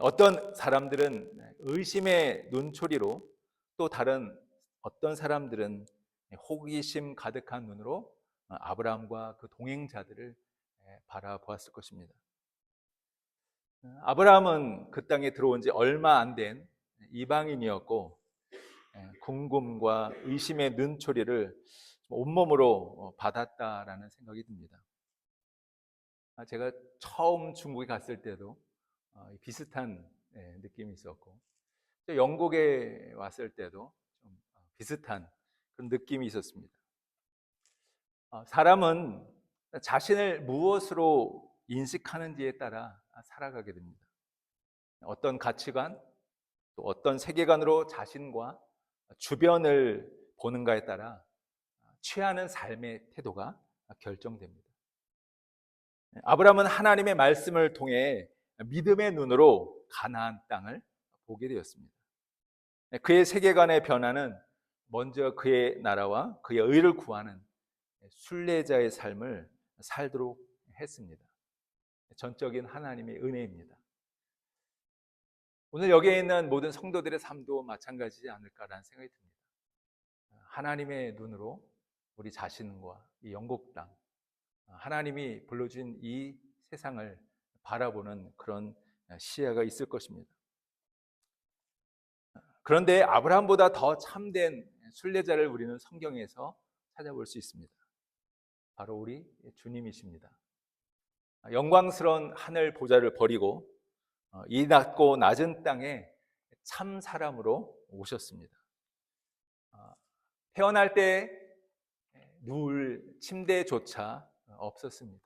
어떤 사람들은 의심의 눈초리로, 또 다른 어떤 사람들은 호기심 가득한 눈으로 아브라함과 그 동행자들을 바라보았을 것입니다. 아브라함은 그 땅에 들어온 지 얼마 안 된 이방인이었고, 궁금과 의심의 눈초리를 온몸으로 받았다라는 생각이 듭니다. 제가 처음 중국에 갔을 때도 비슷한 느낌이 있었고, 또 영국에 왔을 때도 좀 비슷한 그런 느낌이 있었습니다. 사람은 자신을 무엇으로 인식하는지에 따라 살아가게 됩니다. 어떤 가치관, 또 어떤 세계관으로 자신과 주변을 보는가에 따라 취하는 삶의 태도가 결정됩니다. 아브라함은 하나님의 말씀을 통해 믿음의 눈으로 가나안 땅을 보게 되었습니다. 그의 세계관의 변화는 먼저 그의 나라와 그의 의를 구하는 순례자의 삶을 살도록 했습니다. 전적인 하나님의 은혜입니다. 오늘 여기에 있는 모든 성도들의 삶도 마찬가지지 않을까라는 생각이 듭니다. 하나님의 눈으로 우리 자신과 이 영국 땅, 하나님이 불러준 이 세상을 바라보는 그런 시야가 있을 것입니다. 그런데 아브라함보다 더 참된 순례자를 우리는 성경에서 찾아볼 수 있습니다. 바로 우리 주님이십니다. 영광스러운 하늘 보좌를 버리고 이 낮고 낮은 땅에 참 사람으로 오셨습니다. 태어날 때 누울 침대조차 없었습니다.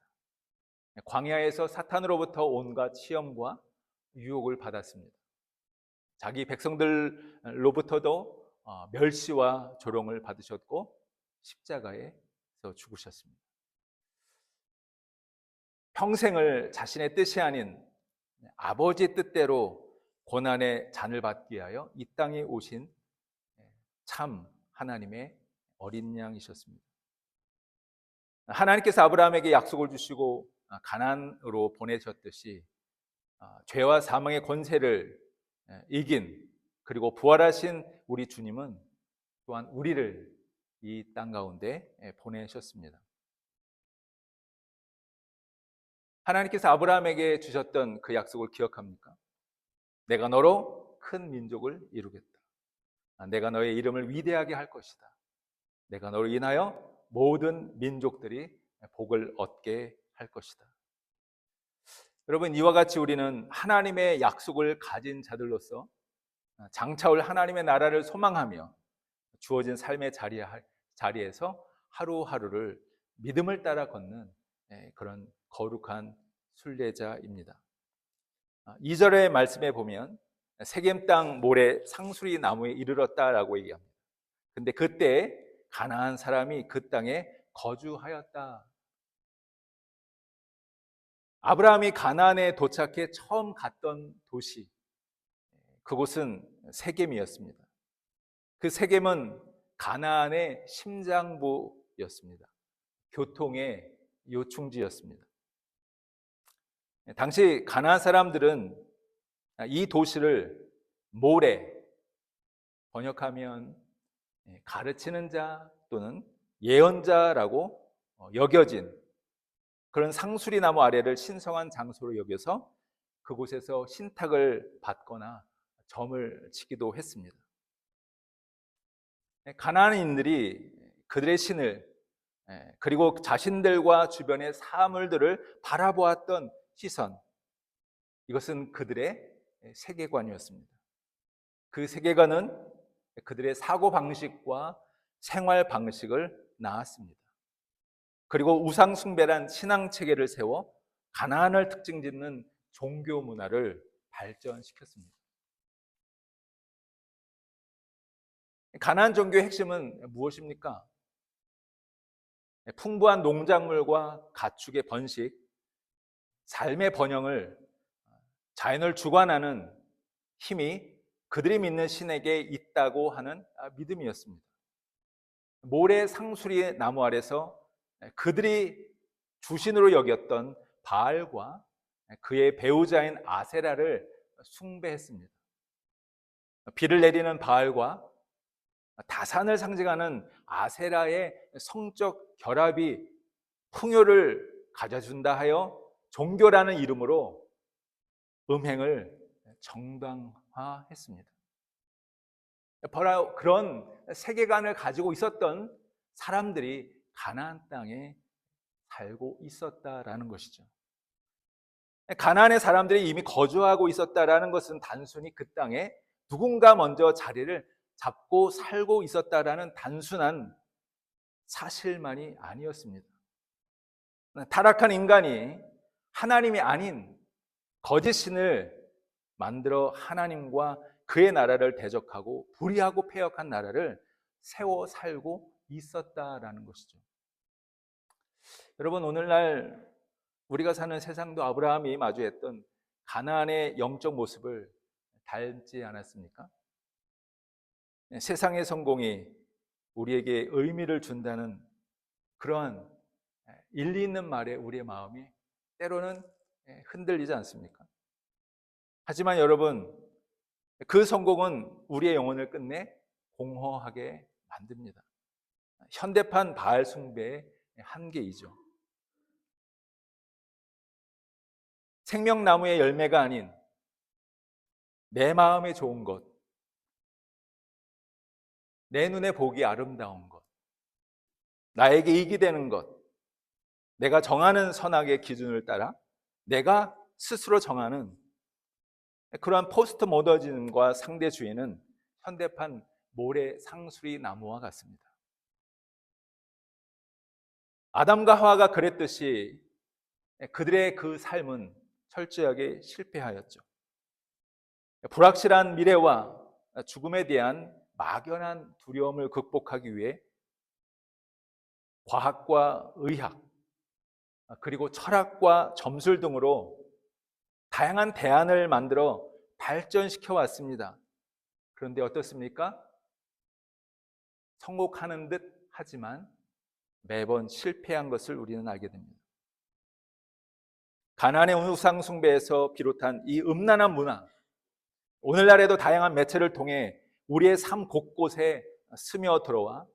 광야에서 사탄으로부터 온갖 시험과 유혹을 받았습니다. 자기 백성들로부터도 멸시와 조롱을 받으셨고 십자가에서 죽으셨습니다. 평생을 자신의 뜻이 아닌 아버지의 뜻대로 고난의 잔을 받기 위하여 이 땅에 오신 참 하나님의 어린 양이셨습니다. 하나님께서 아브라함에게 약속을 주시고 가나안으로 보내셨듯이 죄와 사망의 권세를 이긴, 그리고 부활하신 우리 주님은 또한 우리를 이 땅 가운데 보내셨습니다. 하나님께서 아브라함에게 주셨던 그 약속을 기억합니까? 내가 너로 큰 민족을 이루겠다. 내가 너의 이름을 위대하게 할 것이다. 내가 너로 인하여 모든 민족들이 복을 얻게 할 것이다. 여러분, 이와 같이 우리는 하나님의 약속을 가진 자들로서 장차올 하나님의 나라를 소망하며 주어진 삶의 자리에서 하루하루를 믿음을 따라 걷는 그런 거룩한 순례자입니다. 2절의 말씀에 보면 세겜 땅 모래 상수리 나무에 이르렀다라고 얘기합니다. 근데 그때 가나안 사람이 그 땅에 거주하였다. 아브라함이 가나안에 도착해 처음 갔던 도시, 그곳은 세겜이었습니다. 그 세겜은 가나안의 심장부였습니다. 교통의 요충지였습니다. 당시 가나안 사람들은 이 도시를 모래, 번역하면 가르치는 자 또는 예언자라고 여겨진 그런 상수리 나무 아래를 신성한 장소로 여겨서 그곳에서 신탁을 받거나 점을 치기도 했습니다. 가나안인들이 그들의 신을, 그리고 자신들과 주변의 사물들을 바라보았던 시선, 이것은 그들의 세계관이었습니다. 그 세계관은 그들의 사고방식과 생활 방식을 낳았습니다. 그리고 우상 숭배란 신앙 체계를 세워 가나안을 특징 짓는 종교 문화를 발전시켰습니다. 가나안 종교의 핵심은 무엇입니까? 풍부한 농작물과 가축의 번식, 삶의 번영을, 자연을 주관하는 힘이 그들이 믿는 신에게 있다고 하는 믿음이었습니다. 모래 상수리 나무 아래서 그들이 주신으로 여겼던 바알과 그의 배우자인 아세라를 숭배했습니다. 비를 내리는 바알과 다산을 상징하는 아세라의 성적 결합이 풍요를 가져준다 하여 종교라는 이름으로 음행을 정당화했습니다. 바로 그런 세계관을 가지고 있었던 사람들이 가나안 땅에 살고 있었다라는 것이죠. 가나안의 사람들이 이미 거주하고 있었다라는 것은 단순히 그 땅에 누군가 먼저 자리를 잡고 살고 있었다라는 단순한 사실만이 아니었습니다. 타락한 인간이 하나님이 아닌 거짓 신을 만들어 하나님과 그의 나라를 대적하고 불의하고 패역한 나라를 세워 살고 있었다라는 것이죠. 여러분, 오늘날 우리가 사는 세상도 아브라함이 마주했던 가나안의 영적 모습을 닮지 않았습니까? 세상의 성공이 우리에게 의미를 준다는 그러한 일리 있는 말에 우리의 마음이 때로는 흔들리지 않습니까? 하지만 여러분, 그 성공은 우리의 영혼을 끝내 공허하게 만듭니다. 현대판 바알 숭배의 한계이죠. 생명나무의 열매가 아닌 내 마음에 좋은 것, 내 눈에 보기 아름다운 것, 나에게 이익이 되는 것, 내가 정하는 선악의 기준을 따라 내가 스스로 정하는 그러한 포스트 모더니즘과 상대주의는 현대판 모래 상수리 나무와 같습니다. 아담과 하와가 그랬듯이 그들의 그 삶은 철저하게 실패하였죠. 불확실한 미래와 죽음에 대한 막연한 두려움을 극복하기 위해 과학과 의학, 그리고 철학과 점술 등으로 다양한 대안을 만들어 발전시켜 왔습니다. 그런데 어떻습니까? 성공하는 듯 하지만 매번 실패한 것을 우리는 알게 됩니다. 가나안의 우상 숭배에서 비롯한 이 음란한 문화, 오늘날에도 다양한 매체를 통해 우리의 삶 곳곳에 스며들어와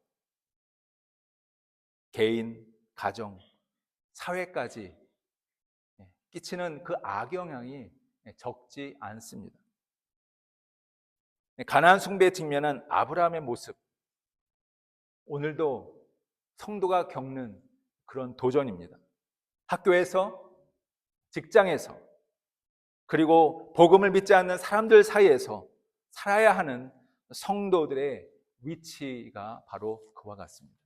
개인, 가정, 사회까지 끼치는 그 악영향이 적지 않습니다. 가나안 숭배에 직면한 아브라함의 모습, 오늘도 성도가 겪는 그런 도전입니다. 학교에서, 직장에서, 그리고 복음을 믿지 않는 사람들 사이에서 살아야 하는 성도들의 위치가 바로 그와 같습니다.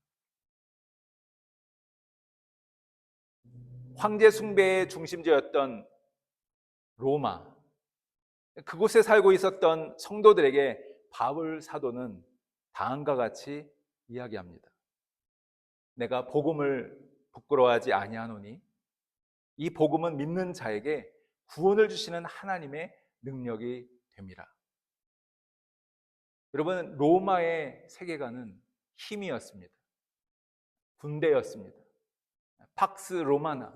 황제 숭배의 중심지였던 로마, 그곳에 살고 있었던 성도들에게 바울 사도는 다음과 같이 이야기합니다. 내가 복음을 부끄러워하지 아니하노니 이 복음은 믿는 자에게 구원을 주시는 하나님의 능력이 됨이라. 여러분, 로마의 세계관은 힘이었습니다. 군대였습니다. 팍스 로마나,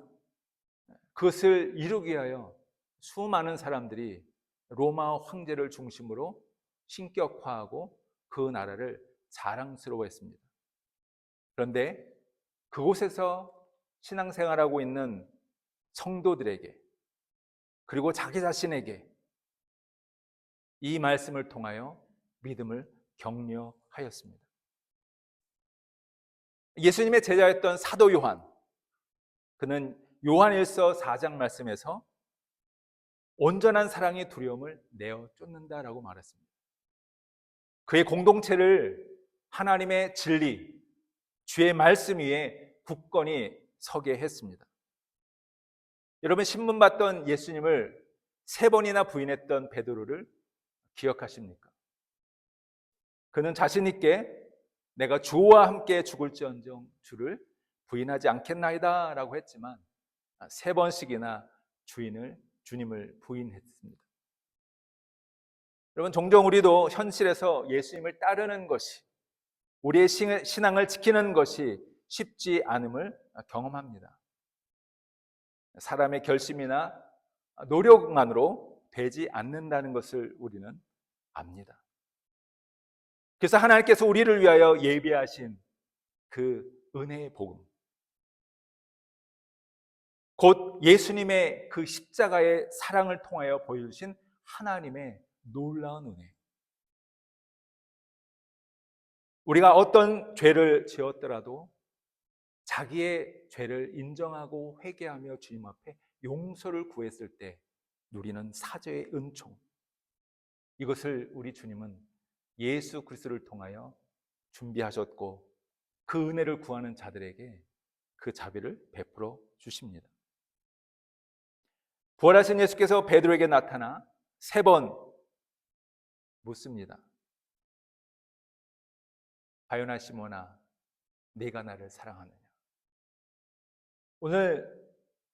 그것을 이루기 위하여 수많은 사람들이 로마 황제를 중심으로 신격화하고 그 나라를 자랑스러워했습니다. 그런데 그곳에서 신앙생활하고 있는 성도들에게, 그리고 자기 자신에게 이 말씀을 통하여 믿음을 격려하였습니다. 예수님의 제자였던 사도 요한, 그는 요한일서 4장 말씀에서 온전한 사랑의 두려움을 내어 쫓는다라고 말했습니다. 그의 공동체를 하나님의 진리, 주의 말씀 위에 굳건히 서게 했습니다. 여러분, 신문 받던 예수님을 3번이나 부인했던 베드로를 기억하십니까? 그는 자신 있게 내가 주와 함께 죽을지언정 주를 부인하지 않겠나이다 라고 했지만 3번씩이나 주님을 부인했습니다. 여러분, 종종 우리도 현실에서 예수님을 따르는 것이, 우리의 신앙을 지키는 것이 쉽지 않음을 경험합니다. 사람의 결심이나 노력만으로 되지 않는다는 것을 우리는 압니다. 그래서 하나님께서 우리를 위하여 예비하신 그 은혜의 복음, 곧 예수님의 그 십자가의 사랑을 통하여 보여주신 하나님의 놀라운 은혜. 우리가 어떤 죄를 지었더라도 자기의 죄를 인정하고 회개하며 주님 앞에 용서를 구했을 때 누리는 사죄의 은총, 이것을 우리 주님은 예수 그리스도를 통하여 준비하셨고 그 은혜를 구하는 자들에게 그 자비를 베풀어 주십니다. 부활하신 예수께서 베드로에게 나타나 3번 묻습니다. 바요나 시몬아, 네가 나를 사랑하느냐? 오늘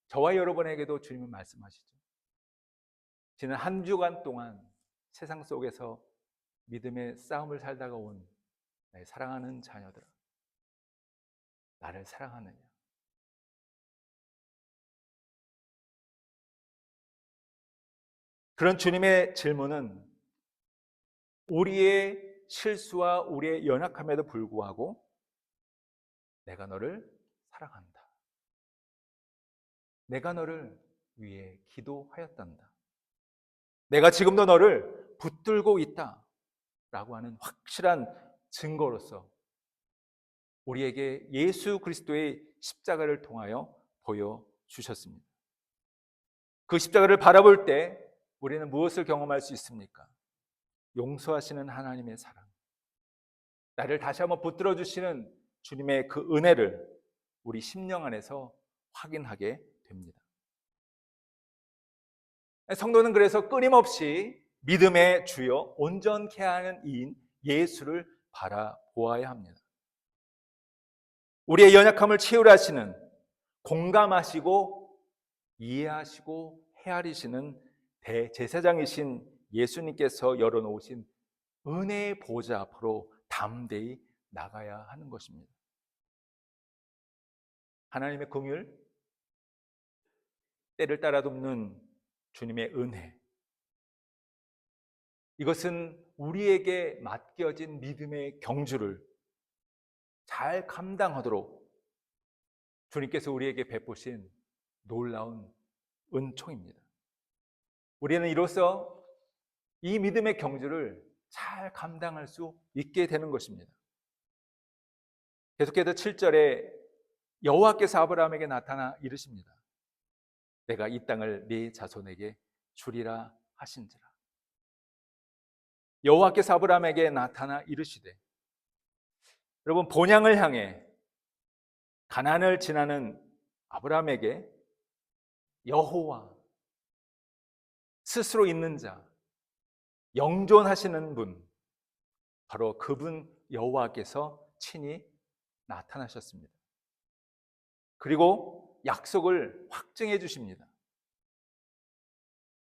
저와 여러분에게도 주님은 말씀하시죠. 지난 한 주간 동안 세상 속에서 믿음의 싸움을 살다가 온 나의 사랑하는 자녀들아, 나를 사랑하느냐? 그런 주님의 질문은 우리의 실수와 우리의 연약함에도 불구하고 내가 너를 사랑한다. 내가 너를 위해 기도하였단다. 내가 지금도 너를 붙들고 있다. 라고 하는 확실한 증거로서 우리에게 예수 그리스도의 십자가를 통하여 보여주셨습니다. 그 십자가를 바라볼 때 우리는 무엇을 경험할 수 있습니까? 용서하시는 하나님의 사랑, 나를 다시 한번 붙들어 주시는 주님의 그 은혜를 우리 심령 안에서 확인하게 됩니다. 성도는 그래서 끊임없이 믿음의 주요 온전케 하는 이인 예수를 바라보아야 합니다. 우리의 연약함을 채우려 하시는, 공감하시고 이해하시고 헤아리시는 대제사장이신 예수님께서 열어놓으신 은혜의 보좌 앞으로 담대히 나가야 하는 것입니다. 하나님의 긍휼, 때를 따라 돕는 주님의 은혜, 이것은 우리에게 맡겨진 믿음의 경주를 잘 감당하도록 주님께서 우리에게 베푸신 놀라운 은총입니다. 우리는 이로써 이 믿음의 경주를 잘 감당할 수 있게 되는 것입니다. 계속해서 7절에 여호와께서 아브라함에게 나타나 이르십니다. 내가 이 땅을 네 자손에게 주리라 하신지라. 여호와께서 아브라함에게 나타나 이르시되, 여러분, 본향을 향해 가나안을 지나는 아브라함에게 여호와, 스스로 있는 자, 영존하시는 분, 바로 그분 여호와께서 친히 나타나셨습니다. 그리고 약속을 확증해 주십니다.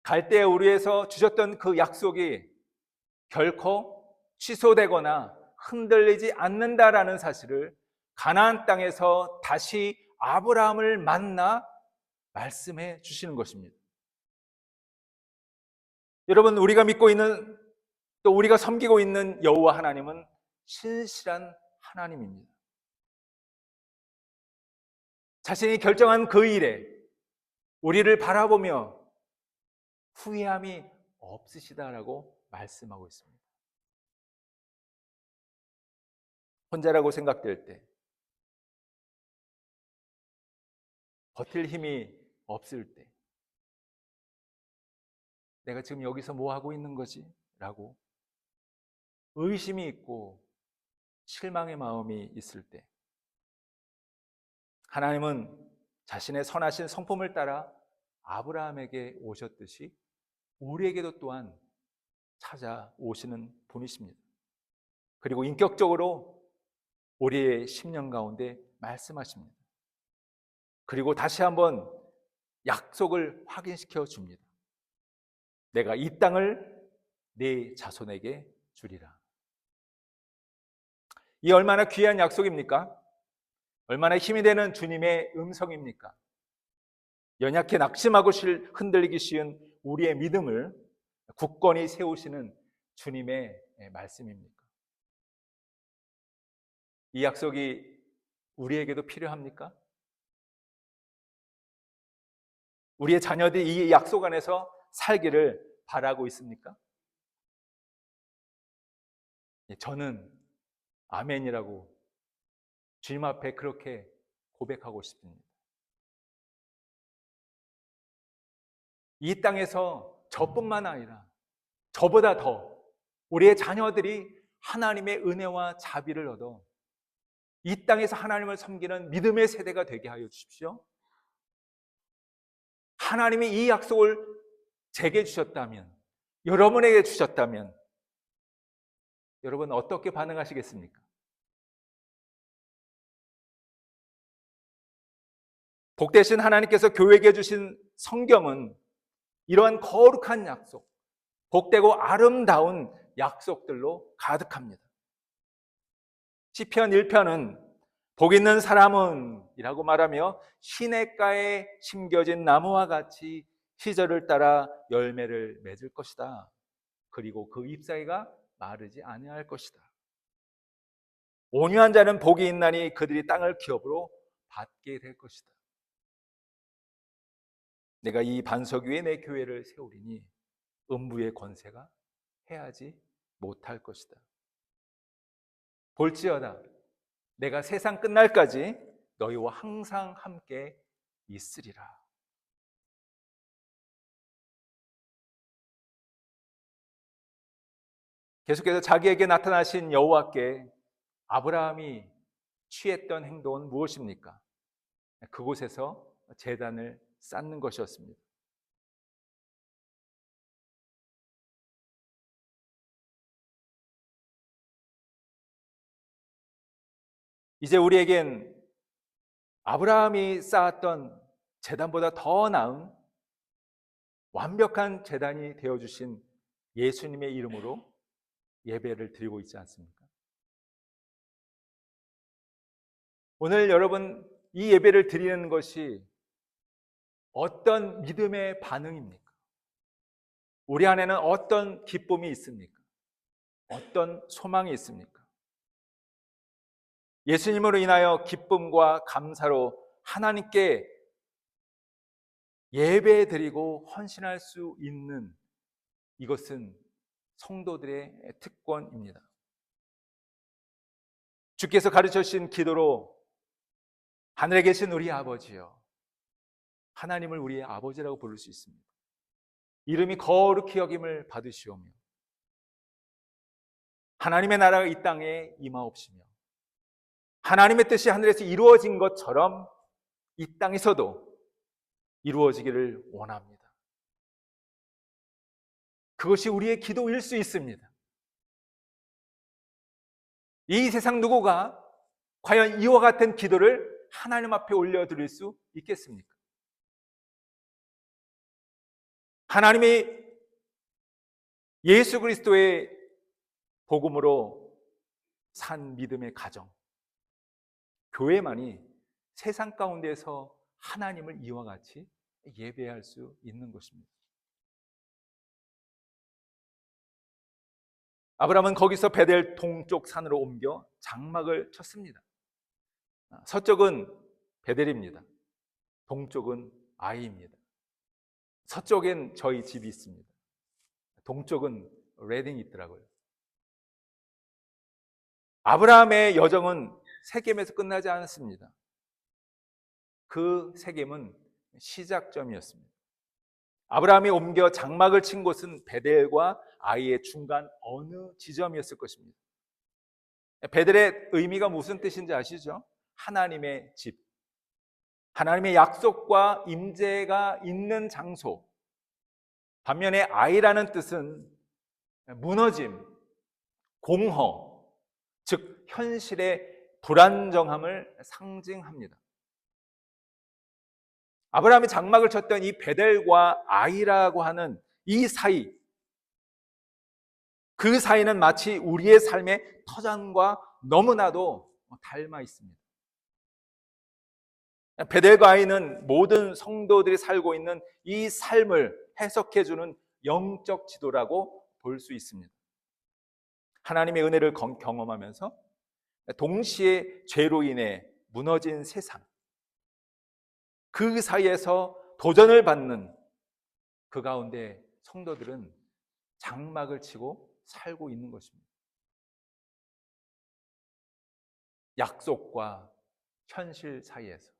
갈대아 우르에서 주셨던 그 약속이 결코 취소되거나 흔들리지 않는다라는 사실을 가나안 땅에서 다시 아브라함을 만나 말씀해 주시는 것입니다. 여러분, 우리가 믿고 있는, 또 우리가 섬기고 있는 여호와 하나님은 신실한 하나님입니다. 자신이 결정한 그 일에 우리를 바라보며 후회함이 없으시다라고 말씀하고 있습니다. 혼자라고 생각될 때, 버틸 힘이 없을 때, 내가 지금 여기서 뭐 하고 있는 거지? 라고 의심이 있고 실망의 마음이 있을 때, 하나님은 자신의 선하신 성품을 따라 아브라함에게 오셨듯이 우리에게도 또한 찾아오시는 분이십니다. 그리고 인격적으로 우리의 심령 가운데 말씀하십니다. 그리고 다시 한번 약속을 확인시켜 줍니다. 내가 이 땅을 네 자손에게 주리라. 이 얼마나 귀한 약속입니까? 얼마나 힘이 되는 주님의 음성입니까? 연약해 낙심하고 흔들리기 쉬운 우리의 믿음을 굳건히 세우시는 주님의 말씀입니까? 이 약속이 우리에게도 필요합니까? 우리의 자녀들이 이 약속 안에서 살기를 바라고 있습니까? 저는 아멘이라고 주님 앞에 그렇게 고백하고 싶습니다. 이 땅에서 저뿐만 아니라 저보다 더 우리의 자녀들이 하나님의 은혜와 자비를 얻어 이 땅에서 하나님을 섬기는 믿음의 세대가 되게 하여 주십시오. 하나님이 이 약속을 제게 주셨다면, 여러분에게 주셨다면 여러분 어떻게 반응하시겠습니까? 복되신 하나님께서 교회에게 주신 성경은 이러한 거룩한 약속, 복되고 아름다운 약속들로 가득합니다. 시편 1편은 복 있는 사람은 이라고 말하며 시냇가에 심겨진 나무와 같이 시절을 따라 열매를 맺을 것이다. 그리고 그 잎사귀가 마르지 아니할 것이다. 온유한 자는 복이 있나니 그들이 땅을 기업으로 받게 될 것이다. 내가 이 반석 위에 내 교회를 세우리니 음부의 권세가 해하지 못할 것이다. 볼지어다 내가 세상 끝날까지 너희와 항상 함께 있으리라. 계속해서 자기에게 나타나신 여호와께 아브라함이 취했던 행동은 무엇입니까? 그곳에서 제단을 쌓는 것이었습니다. 이제 우리에겐 아브라함이 쌓았던 제단보다 더 나은 완벽한 제단이 되어주신 예수님의 이름으로 예배를 드리고 있지 않습니까? 오늘 여러분 이 예배를 드리는 것이 어떤 믿음의 반응입니까? 우리 안에는 어떤 기쁨이 있습니까? 어떤 소망이 있습니까? 예수님으로 인하여 기쁨과 감사로 하나님께 예배드리고 헌신할 수 있는 이것은 성도들의 특권입니다. 주께서 가르쳐 주신 기도로 하늘에 계신 우리 아버지여, 하나님을 우리의 아버지라고 부를 수 있습니다. 이름이 거룩히 여김을 받으시오며 하나님의 나라가 이 땅에 임하옵시며 하나님의 뜻이 하늘에서 이루어진 것처럼 이 땅에서도 이루어지기를 원합니다. 그것이 우리의 기도일 수 있습니다. 이 세상 누구가 과연 이와 같은 기도를 하나님 앞에 올려드릴 수 있겠습니까? 하나님이 예수 그리스도의 복음으로 산 믿음의 가정, 교회만이 세상 가운데서 하나님을 이와 같이 예배할 수 있는 것입니다. 아브라함은 거기서 베델 동쪽 산으로 옮겨 장막을 쳤습니다. 서쪽은 베델입니다. 동쪽은 아이입니다. 서쪽엔 저희 집이 있습니다. 동쪽은 레딩이 있더라고요. 아브라함의 여정은 세겜에서 끝나지 않았습니다. 그 세겜은 시작점이었습니다. 아브라함이 옮겨 장막을 친 곳은 베델과 아이의 중간 어느 지점이었을 것입니다. 베델의 의미가 무슨 뜻인지 아시죠? 하나님의 집, 하나님의 약속과 임재가 있는 장소. 반면에 아이라는 뜻은 무너짐, 공허, 즉 현실의 불안정함을 상징합니다. 아브라함이 장막을 쳤던 이 베델과 아이라고 하는 이 사이, 그 사이는 마치 우리의 삶의 터전과 너무나도 닮아 있습니다. 베델과 아이는 모든 성도들이 살고 있는 이 삶을 해석해주는 영적 지도라고 볼 수 있습니다. 하나님의 은혜를 경험하면서 동시에 죄로 인해 무너진 세상, 그 사이에서 도전을 받는 그 가운데 성도들은 장막을 치고 살고 있는 것입니다. 약속과 현실 사이에서.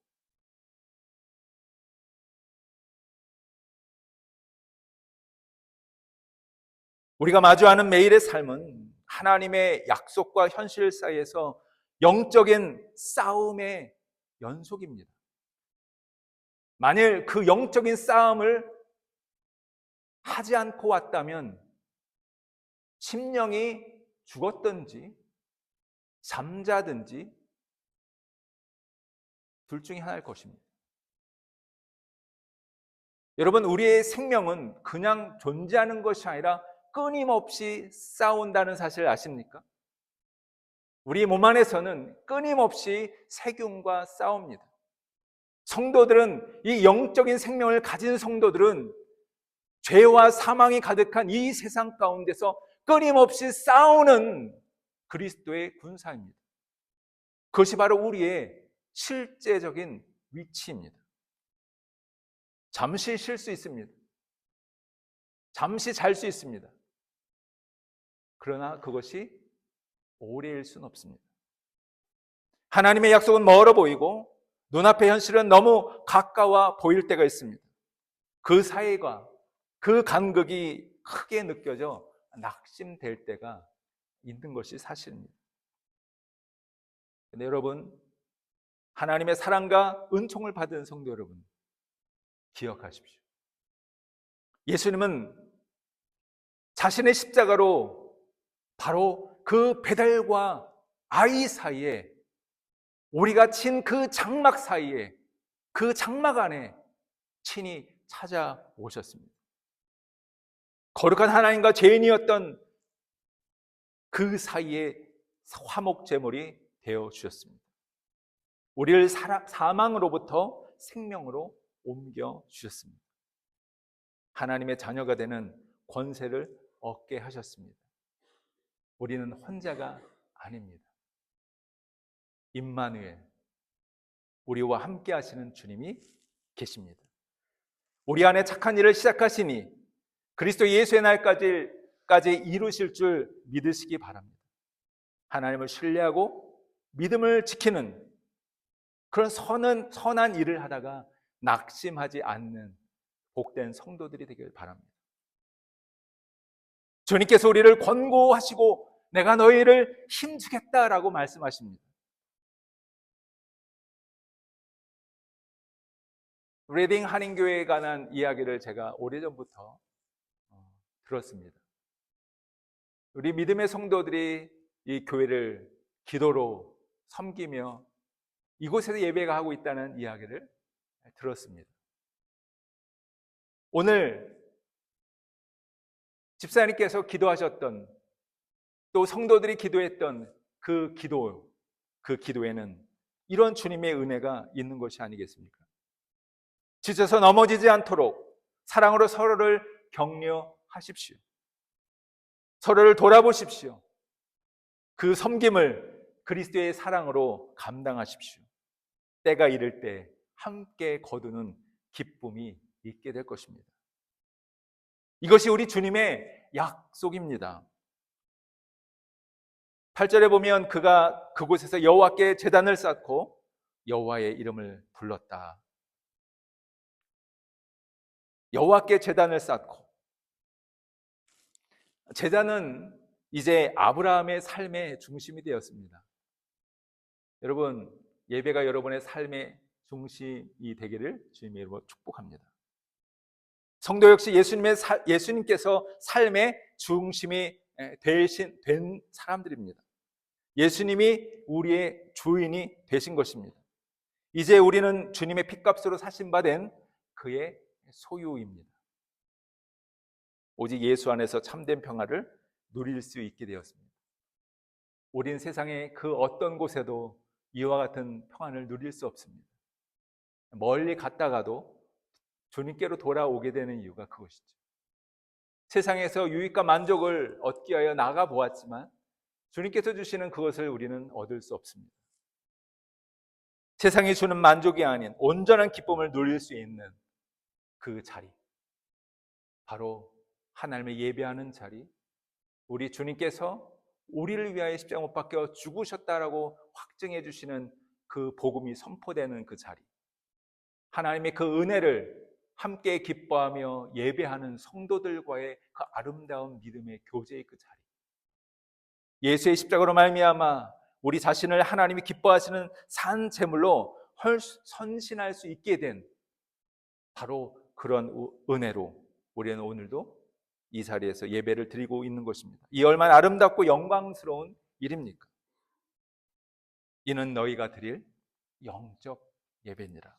우리가 마주하는 매일의 삶은 하나님의 약속과 현실 사이에서 영적인 싸움의 연속입니다. 만일 그 영적인 싸움을 하지 않고 왔다면 심령이 죽었든지 잠자든지 둘 중에 하나일 것입니다. 여러분, 우리의 생명은 그냥 존재하는 것이 아니라 끊임없이 싸운다는 사실 아십니까? 우리 몸 안에서는 끊임없이 세균과 싸웁니다. 성도들은, 이 영적인 생명을 가진 성도들은 죄와 사망이 가득한 이 세상 가운데서 끊임없이 싸우는 그리스도의 군사입니다. 그것이 바로 우리의 실제적인 위치입니다. 잠시 쉴 수 있습니다. 잠시 잘 수 있습니다. 그러나 그것이 오래일 수는 없습니다. 하나님의 약속은 멀어 보이고 눈앞의 현실은 너무 가까워 보일 때가 있습니다. 그 사이가, 그 간극이 크게 느껴져 낙심될 때가 있는 것이 사실입니다. 근데 여러분, 하나님의 사랑과 은총을 받은 성도 여러분, 기억하십시오. 예수님은 자신의 십자가로 바로 그 베델과 아이 사이에, 우리가 친 그 장막 사이에, 그 장막 안에 친히 찾아오셨습니다. 거룩한 하나님과 죄인이었던 그 사이에 화목제물이 되어 주셨습니다. 우리를 사망으로부터 생명으로 옮겨 주셨습니다. 하나님의 자녀가 되는 권세를 얻게 하셨습니다. 우리는 혼자가 아닙니다. 임마누엘, 우리와 함께 하시는 주님이 계십니다. 우리 안에 착한 일을 시작하시니 그리스도 예수의 날까지 이루실 줄 믿으시기 바랍니다. 하나님을 신뢰하고 믿음을 지키는 그런 선한 일을 하다가 낙심하지 않는 복된 성도들이 되길 바랍니다. 주님께서 우리를 권고하시고 내가 너희를 힘주겠다라고 말씀하십니다. 리딩 한인교회에 관한 이야기를 제가 오래전부터 들었습니다. 우리 믿음의 성도들이 이 교회를 기도로 섬기며 이곳에서 예배가 하고 있다는 이야기를 들었습니다. 오늘 집사님께서 기도하셨던, 또 성도들이 기도했던 그 기도에는 이런 주님의 은혜가 있는 것이 아니겠습니까? 지쳐서 넘어지지 않도록 사랑으로 서로를 격려하십시오. 서로를 돌아보십시오. 그 섬김을 그리스도의 사랑으로 감당하십시오. 때가 이를 때 함께 거두는 기쁨이 있게 될 것입니다. 이것이 우리 주님의 약속입니다. 8절에 보면 그가 그곳에서 여호와께 제단을 쌓고 여호와의 이름을 불렀다. 여호와께 제단을 쌓고, 제단은 이제 아브라함의 삶의 중심이 되었습니다. 여러분, 예배가 여러분의 삶의 중심이 되기를 주님의 이름으로 축복합니다. 성도 역시 예수님께서 삶의 중심이 된 사람들입니다. 예수님이 우리의 주인이 되신 것입니다. 이제 우리는 주님의 핏값으로 사신 바 된 그의 소유입니다. 오직 예수 안에서 참된 평화를 누릴 수 있게 되었습니다. 우리는 세상의 그 어떤 곳에도 이와 같은 평안을 누릴 수 없습니다. 멀리 갔다가도 주님께로 돌아오게 되는 이유가 그것이죠. 세상에서 유익과 만족을 얻기 위하여 나가 보았지만 주님께서 주시는 그것을 우리는 얻을 수 없습니다. 세상이 주는 만족이 아닌 온전한 기쁨을 누릴 수 있는 그 자리, 바로 하나님의 예배하는 자리, 우리 주님께서 우리를 위하여 십자가 못 박혀 죽으셨다라고 확증해 주시는 그 복음이 선포되는 그 자리, 하나님의 그 은혜를 함께 기뻐하며 예배하는 성도들과의 그 아름다운 믿음의 교제의 그 자리, 예수의 십자가로 말미암아 우리 자신을 하나님이 기뻐하시는 산 제물로 선신할 수 있게 된 바로 그런 은혜로 우리는 오늘도 이 자리에서 예배를 드리고 있는 것입니다. 이 얼마나 아름답고 영광스러운 일입니까? 이는 너희가 드릴 영적 예배니라.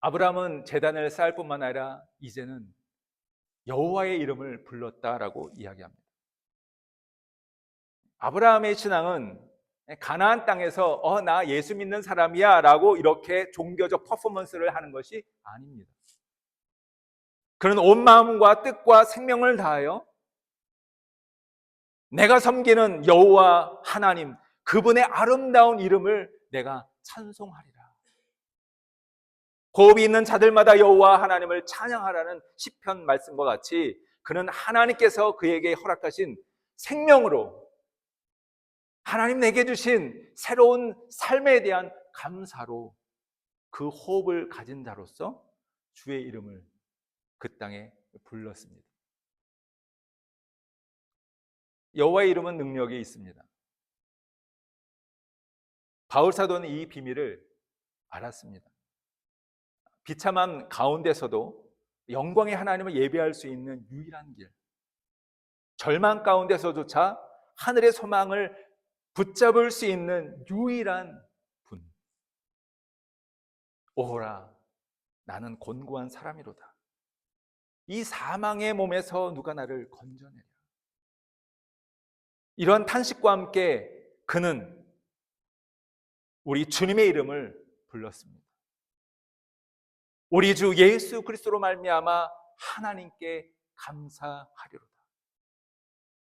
아브라함은 제단을 쌓을 뿐만 아니라 이제는 여호와의 이름을 불렀다라고 이야기합니다. 아브라함의 신앙은 가나안 땅에서 나 예수 믿는 사람이야 라고 이렇게 종교적 퍼포먼스를 하는 것이 아닙니다. 그는 온 마음과 뜻과 생명을 다하여 내가 섬기는 여호와 하나님, 그분의 아름다운 이름을 내가 찬송하리라. 호흡이 있는 자들마다 여호와 하나님을 찬양하라는 시편 말씀과 같이 그는 하나님께서 그에게 허락하신 생명으로 하나님 내게 주신 새로운 삶에 대한 감사로 그 호흡을 가진 자로서 주의 이름을 그 땅에 불렀습니다. 여호와의 이름은 능력이 있습니다. 바울 사도는 이 비밀을 알았습니다. 비참한 가운데서도 영광의 하나님을 예배할 수 있는 유일한 길, 절망 가운데서조차 하늘의 소망을 붙잡을 수 있는 유일한 분. 오호라, 나는 곤고한 사람이로다. 이 사망의 몸에서 누가 나를 건져내랴. 이런 탄식과 함께 그는 우리 주님의 이름을 불렀습니다. 우리 주 예수 그리스도로 말미암아 하나님께 감사하리로다.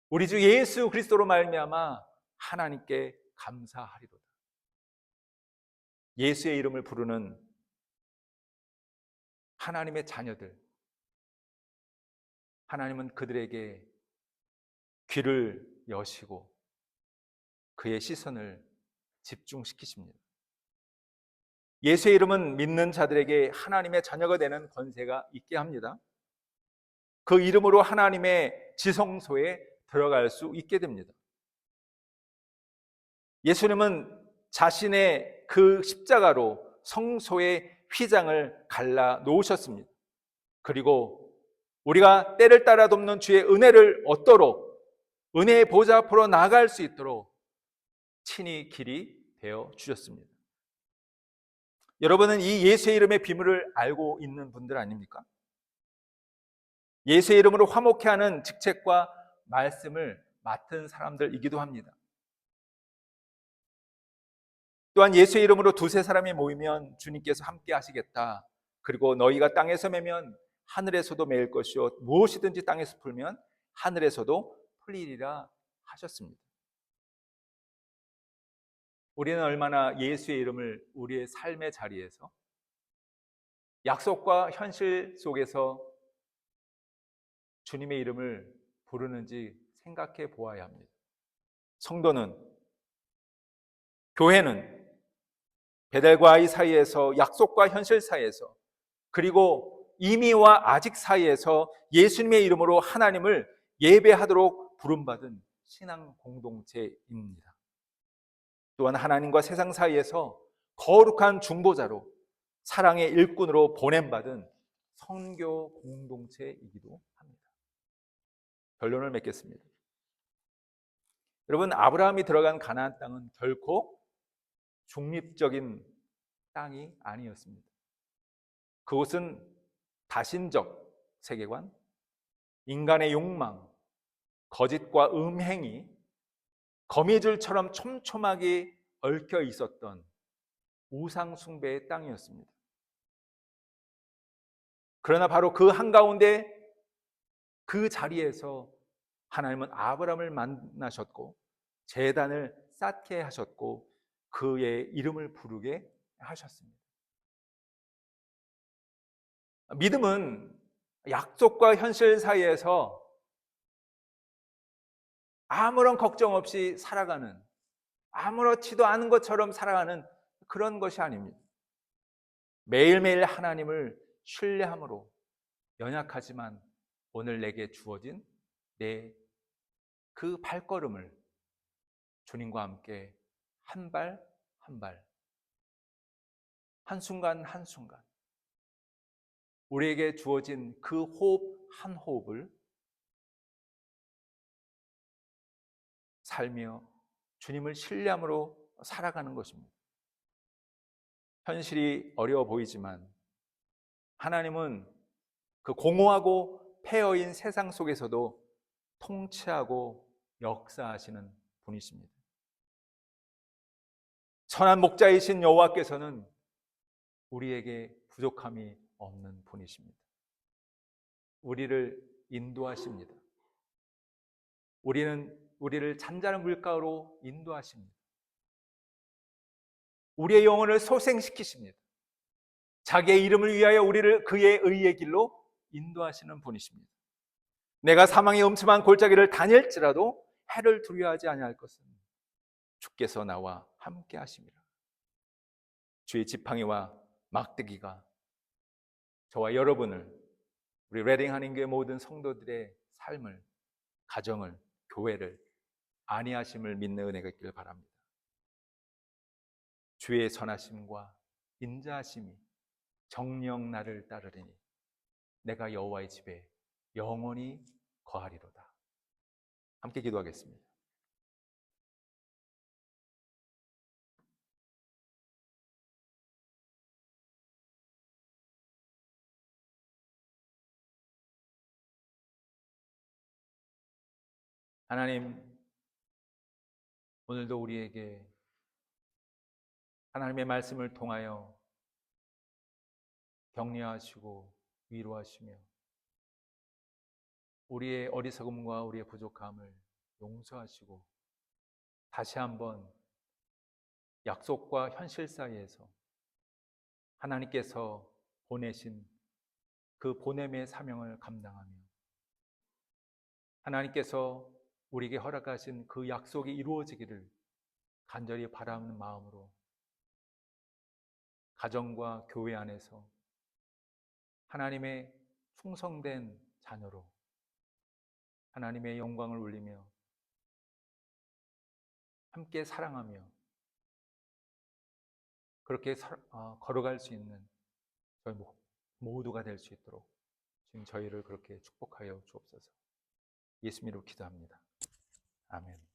우리 주 예수 그리스도로 말미암아 하나님께 감사하리로다. 예수의 이름을 부르는 하나님의 자녀들, 하나님은 그들에게 귀를 여시고 그의 시선을 집중시키십니다. 예수의 이름은 믿는 자들에게 하나님의 자녀가 되는 권세가 있게 합니다. 그 이름으로 하나님의 지성소에 들어갈 수 있게 됩니다. 예수님은 자신의 그 십자가로 성소의 휘장을 갈라 놓으셨습니다. 그리고 우리가 때를 따라 돕는 주의 은혜를 얻도록 은혜의 보좌 앞으로 나아갈 수 있도록 친히 길이 되어 주셨습니다. 여러분은 이 예수의 이름의 비밀을 알고 있는 분들 아닙니까? 예수의 이름으로 화목케 하는 직책과 말씀을 맡은 사람들이기도 합니다. 또한 예수의 이름으로 두세 사람이 모이면 주님께서 함께 하시겠다. 그리고 너희가 땅에서 매면 하늘에서도 매일 것이요 무엇이든지 땅에서 풀면 하늘에서도 풀리리라 하셨습니다. 우리는 얼마나 예수의 이름을 우리의 삶의 자리에서 약속과 현실 속에서 주님의 이름을 부르는지 생각해 보아야 합니다. 성도는, 교회는 베델과 아이 사이에서, 약속과 현실 사이에서, 그리고 이미와 아직 사이에서 예수님의 이름으로 하나님을 예배하도록 부름받은 신앙 공동체입니다. 또한 하나님과 세상 사이에서 거룩한 중보자로 사랑의 일꾼으로 보냄받은 선교 공동체이기도 합니다. 결론을 맺겠습니다. 여러분, 아브라함이 들어간 가나안 땅은 결코 중립적인 땅이 아니었습니다. 그곳은 다신적 세계관, 인간의 욕망, 거짓과 음행이 거미줄처럼 촘촘하게 얽혀 있었던 우상 숭배의 땅이었습니다. 그러나 바로 그 한가운데 그 자리에서 하나님은 아브라함을 만나셨고 제단을 쌓게 하셨고 그의 이름을 부르게 하셨습니다. 믿음은 약속과 현실 사이에서 아무런 걱정 없이 살아가는, 아무렇지도 않은 것처럼 살아가는 그런 것이 아닙니다. 매일매일 하나님을 신뢰함으로 연약하지만 오늘 내게 주어진 내 그 발걸음을 주님과 함께 한 발 한 발, 한순간 한순간 우리에게 주어진 그 호흡 한 호흡을 살며 주님을 신뢰함으로 살아가는 것입니다. 현실이 어려워 보이지만 하나님은 그 공허하고 폐허인 세상 속에서도 통치하고 역사하시는 분이십니다. 선한 목자이신 여호와께서는 우리에게 부족함이 없는 분이십니다. 우리를 인도하십니다. 우리를 잔잔한 물가로 인도하십니다. 우리의 영혼을 소생시키십니다. 자기의 이름을 위하여 우리를 그의 의의 길로 인도하시는 분이십니다. 내가 사망의 음침한 골짜기를 다닐지라도 해를 두려워하지 아니할 것은 주께서 나와 함께 하심이라. 주의 지팡이와 막대기가 저와 여러분을, 우리 레딩 한인교회 모든 성도들의 삶을, 가정을, 교회를 안위하심을 믿는 은혜가 있기를 바랍니다. 주의 선하심과 인자하심이 정녕 나를 따르리니 내가 여호와의 집에 영원히 거하리로다. 함께 기도하겠습니다. 하나님, 오늘도 우리에게 하나님의 말씀을 통하여 격려하시고 위로하시며 우리의 어리석음과 우리의 부족함을 용서하시고 다시 한번 약속과 현실 사이에서 하나님께서 보내신 그 보냄의 사명을 감당하며 하나님께서 우리에게 허락하신 그 약속이 이루어지기를 간절히 바라는 마음으로 가정과 교회 안에서 하나님의 충성된 자녀로 하나님의 영광을 올리며 함께 사랑하며 그렇게 걸어갈 수 있는 저희 모두가 될 수 있도록 지금 저희를 그렇게 축복하여 주옵소서. 예수님으로 기도합니다. 아멘.